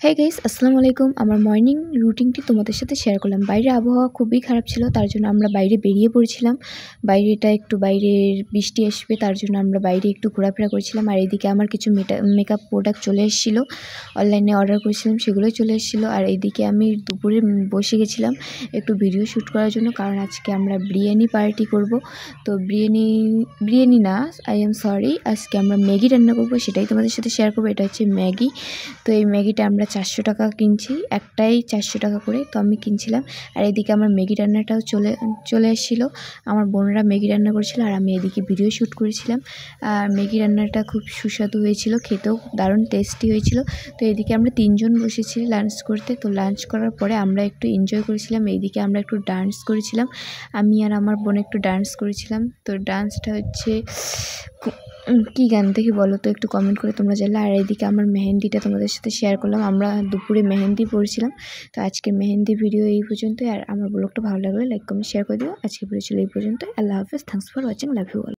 হ্যাঁ গাইস, আসসালামু আলাইকুম। আমার মর্নিং রুটিনটি তোমাদের সাথে শেয়ার করলাম। বাইরে আবহাওয়া খুবই খারাপ ছিল, তার জন্য আমরা বাইরে বেরিয়ে পড়েছিলাম। বাইরের বৃষ্টি আসবে, তার জন্য আমরা বাইরে একটু ঘোরাফেরা করছিলাম। আর এদিকে আমার কিছু মেকআপ প্রোডাক্ট চলে এসেছিলো, অনলাইনে অর্ডার করেছিলাম, সেগুলোই চলে এসেছিলো। আর এইদিকে আমি দুপুরে বসে গেছিলাম একটু ভিডিও শ্যুট করার জন্য, কারণ আজকে আমরা বিরিয়ানি পার্টি করব। তো বিরিয়ানি না, আই এম সরি, আজকে আমরা ম্যাগি রান্না করব, সেটাই তোমাদের সাথে শেয়ার করবো। এটা হচ্ছে ম্যাগি। তো এই ম্যাগিটা আমরা 400 টাকা কিনছি, একটাই 400 টাকা করে, তো আমি কিনছিলাম। আর এদিকে আমার ম্যাগি রান্নাটাও চলে এসেছিলো। আমার বোনরা ম্যাগি রান্না করেছিল আর আমি এদিকে ভিডিও শ্যুট করেছিলাম। আর ম্যাগি রান্নাটা খুব সুস্বাদু হয়েছিল, খেতেও দারুণ টেস্টি হয়েছিল। তো এদিকে আমরা 3 জন বসেছি লাঞ্চ করতে। তো লাঞ্চ করার পরে আমরা একটু এনজয় করেছিলাম। এইদিকে আমরা একটু ডান্স করেছিলাম, আমি আর আমার বোন একটু ডান্স করেছিলাম। তো ডান্সটা হচ্ছে কী গান দেখি বলো তো, একটু কমেন্ট করে তোমরা জানলে। আর এইদিকে আমার মেহেন্দিটা তোমাদের সাথে শেয়ার করলাম, আমরা দুপুরে মেহেন্দি পড়েছিলাম। তো আজকে মেহেন্দি ভিডিও এই পর্যন্তই। আর আমার ব্লগটা ভালো লাগলে লাইক কমেন্ট শেয়ার করে দিও। আজকে ভিডিও ছিল এই পর্যন্ত। আল্লাহ হাফেজ, thanks for watching, love you all.